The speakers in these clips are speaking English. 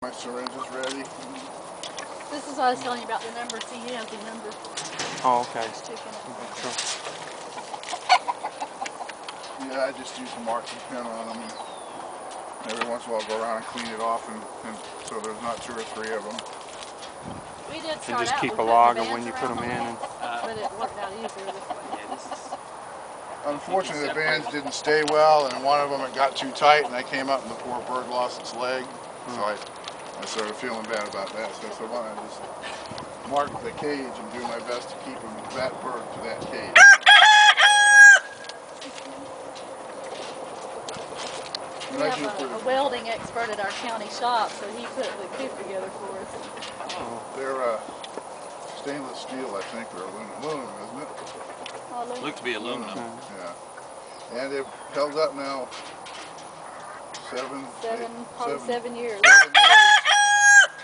My syringe is ready. This is what I was telling you about the number. See, he has the number. Oh, okay. Sure. Yeah, I just use a marking pen on them. Every once in a while, I'll go around and clean it off, and so there's not 2 or 3 of them. We did And start just out keep with a log the of when you put them in. And but it worked out easier this way. Yeah, this is. Unfortunately, the bands didn't stay well, and one of them it got too tight, and I came up, and the poor bird lost its leg. So I started feeling bad about that. So I said, why don't I just mark the cage and do my best to keep that bird to that cage. We have a welding expert at our county shop, so he put the coop together for us. They're stainless steel, I think, or aluminum, isn't it? Look to be aluminum. Yeah. And they've held up now 7 years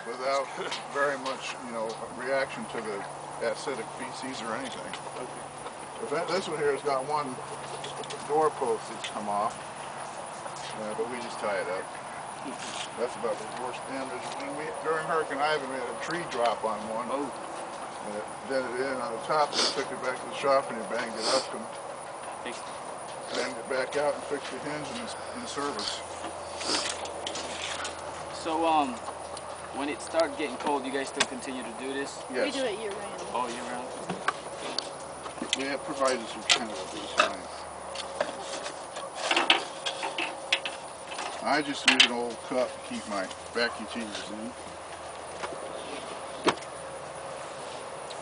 without very much, reaction to the acidic feces or anything. This one here has got one door post that's come off, but we just tie it up. That's about the worst damage. During Hurricane Ivan, we had a tree drop on one. And it dented it in on the top, and we took it back to the shop and he banged it up and banged it back out and fixed the hinge and it's in service. So, when it started getting cold, you guys still continue to do this? Yes. We do it year round. All year round? We have provided some kind of a baseline. I just use an old cup to keep my vacuum cheeses in.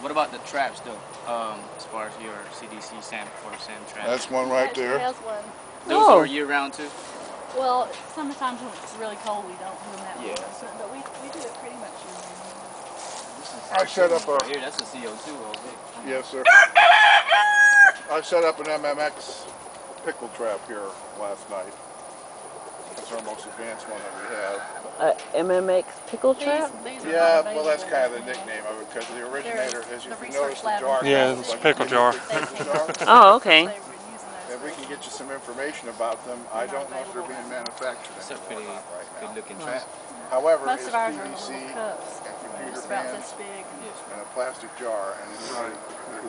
What about the traps, though? As far as your CDC sand traps? That's one right there. Has one. Those are year round too? Well, sometimes when it's really cold, we don't do them that Yeah. much, but we do it pretty much year round. I set up a... Here, that's a CO2 all day. Yes, sir. I set up an MMX pickle trap here last night. That's our most advanced one that we have. MMX pickle trap? These Yeah, well, that's kind of the nickname of it because the originator, as you can notice, the jar. yeah, it's a pickle jar. Oh, okay. And we can get you some information about them. I don't know if they're being manufactured It's a anymore pretty or not right now. good looking trap. However, Most it's of ours are PVC little cups. and They're computer just about bands this big. and a plastic jar. And it's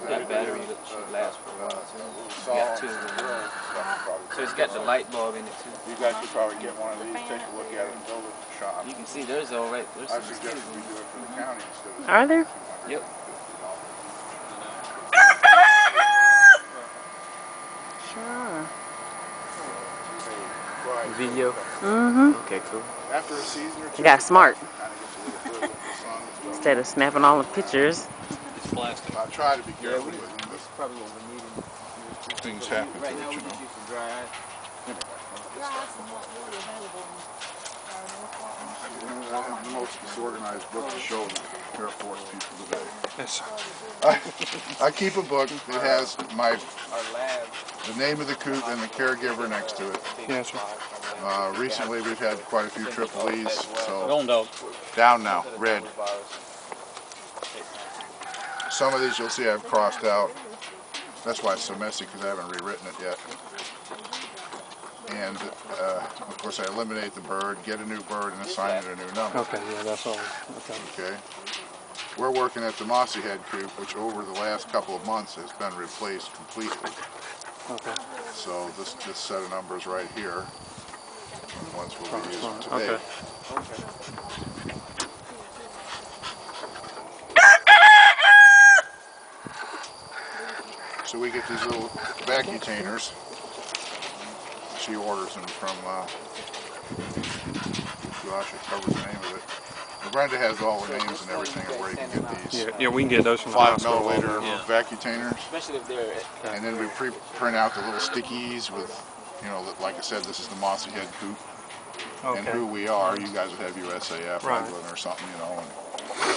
That battery should last for a while too. got two. So it's So got the light bulb in it too. you guys should probably get one of these, take a look at it, and build it in the shop. You can see there's all right. There's I some suggest we do it for the county instead of... Are there? Yep. Sure. Video. Okay, cool. After a season or two, You got smart. kind of gets a little further with the sun and stuff. Instead of snapping all the pictures. It's plastic. I try to be careful Yeah, with them, That's probably what we're needing. but things happen to Right it, now we you know. just use some dry ice. Dry ice is not really available in North Walton. I have the most disorganized book to show the Air Force people today. Yes, sir. I keep a book that has Our lab. the name of the coop and the caregiver next to it. Yes, sir. Recently we've had quite a few triple E's, so Don't know. down now, red. Some of these you'll see I've crossed out. That's why it's so messy, because I haven't rewritten it yet. And of course I eliminate the bird, get a new bird, and assign it a new number. Okay, yeah, that's all. Okay. Okay. We're working at the mossy head coop, which over the last couple of months has been replaced completely. Okay. So this set of numbers right here, ones we'll be using today. Okay. So we get these little vacutainers. She orders them from, gosh, it covers the name of it. Brenda has all the names and everything of where you can get these. Yeah, we can get those from the 5 hospital. milliliter vacutainers. Especially if they're. And then we print out the little stickies with, like I said, this is the mossy head coop. And who we are. You guys would have USAF England or something, and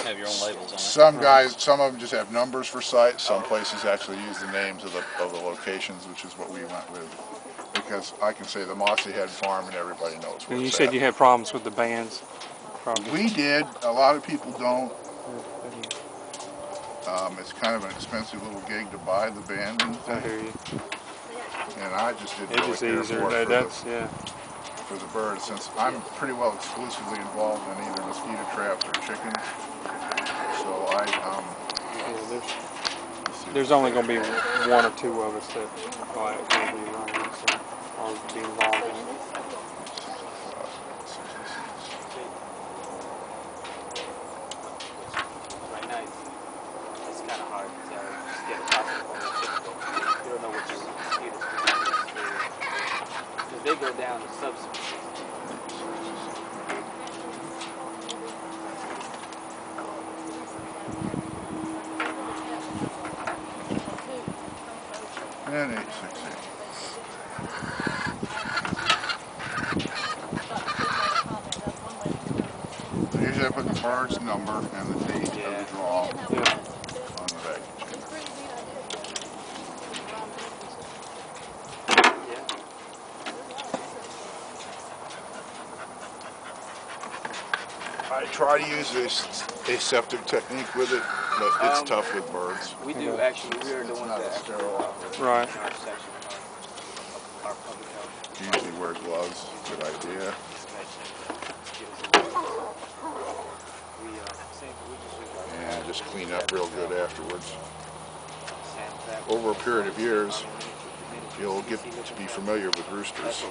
Have your own labels on it. some of them just have numbers for sites. Some places actually use the names of the locations, which is what we went with. Because I can say the Mossy Head Farm and everybody knows where And you it's said at. you had problems with the bands. We did. A lot of people don't. It's kind of an expensive little gig to buy the band and I hear you. and I just didn't It's really just care easier. for it. That's, yeah. for the birds, since I'm pretty well exclusively involved in either mosquito traps or chickens. So There's only going to be one or two of us that will actually be running it, so I'll be involved in it. Right now, it's kind of hard to tell. Just get a possible on the typical. You don't know what your mosquitoes do. Because they go down to subspecies. And 868. Usually I put the bird's number and the date of the draw on the vacuum chamber. I try to use this aseptic technique with it, but it's tough with birds. We do actually. We are the ones that actually Right. in our section of our public health. Usually wear gloves. Good idea. And just clean up real good afterwards. Over a period of years, you'll get to be familiar with roosters.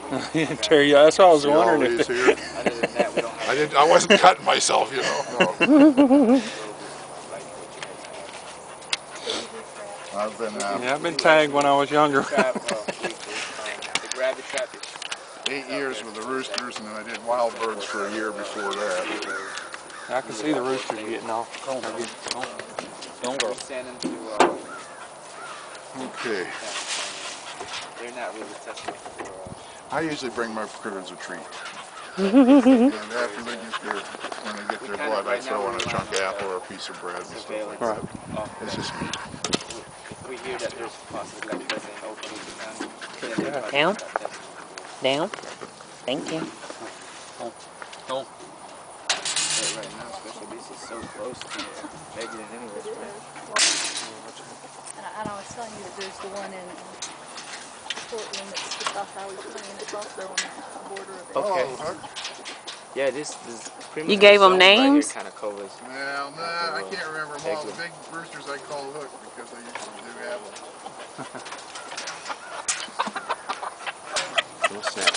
Terry, that's what I was See all wondering. these here? I wasn't cutting myself, you know. No. I've been tagged when I was younger. 8 years with the roosters, and then I did wild birds for a year before that. I can see the roosters getting off. Don't go. Okay. They're not really testing for. I usually bring my critters a treat. And after they when they get their blood, I throw in a chunk of apple or a piece of bread and stuff like that. It's just me. We hear that there's possibly like an opening. Down. Down. Thank you. Right now, especially this is so close to exiting anyways, right? And I was telling you that there's the one in Portland that's just off Highway 20 and it's also on the border of it. Okay. Oh, Yeah, this pretty You much gave the them zone right here names? kind of covers. well, nah, I can't remember them all. The big roosters I call Hook because they usually do have them. What's that?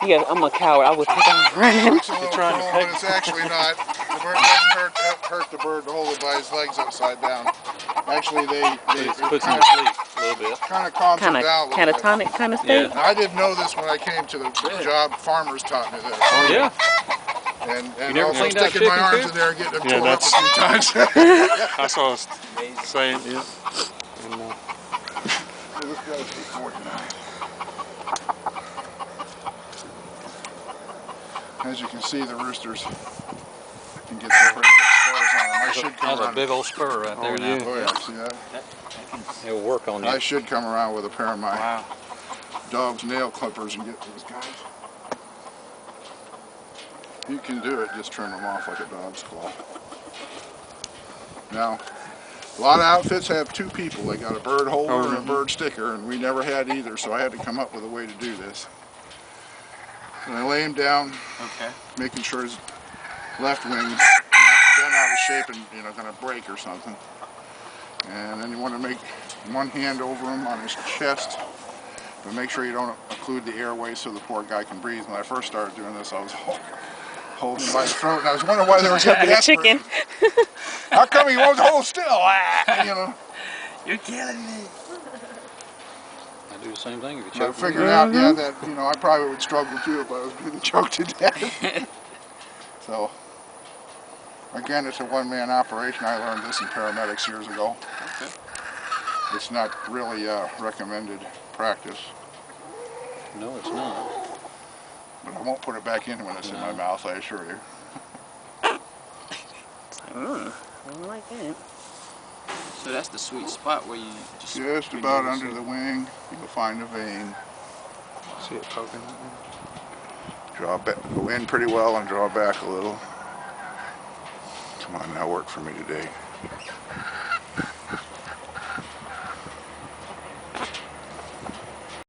Yeah, I'm a coward. I would think I'm running. It's a little cruel, but it's actually not. The bird doesn't hurt the bird to hold it by his legs upside down. Actually, they Puts him to sleep a little bit. kind of calms him down a little bit. Catatonic kind of state. I didn't know this when I came to the job. Farmers taught me this. Oh, yeah. And never also cleaned out sticking my chicken, arms too? in there and getting them Yeah, torn up a that's- few times. That's what I was saying. Yeah. And, This guy's $4.99. As you can see, the roosters can get some pretty good spurs on them. I should come That's a around. big old spur right there now. Oh yeah, see that? It'll work on you. I should come around with a pair of my dog's nail clippers and get these guys. You can do it, just trim them off like a dog's claw. Now, a lot of outfits have two people. They got a bird holder and a bird sticker, and we never had either, so I had to come up with a way to do this. And I lay him down, making sure his left wing's not bent out of shape and going to break or something. And then you want to make one hand over him on his chest, but make sure you don't occlude the airway so the poor guy can breathe. When I first started doing this, I was holding him by the throat, and I was wondering why they were getting desperate. Chicken. How come he won't hold still? You know. You're killing me. I do the same thing if you I choke me. figured out, that I probably would struggle too if I was being choked to death. So, again, it's a one-man operation. I learned this in paramedics years ago. Okay. It's not really recommended practice, No, it's not. but I won't put it back in when it's in my mouth, I assure you. I don't like that. So that's the sweet spot where you just About under the wing, you'll find a vein. see it poking. Draw back, go in pretty well and draw back a little. Come on, now work for me today.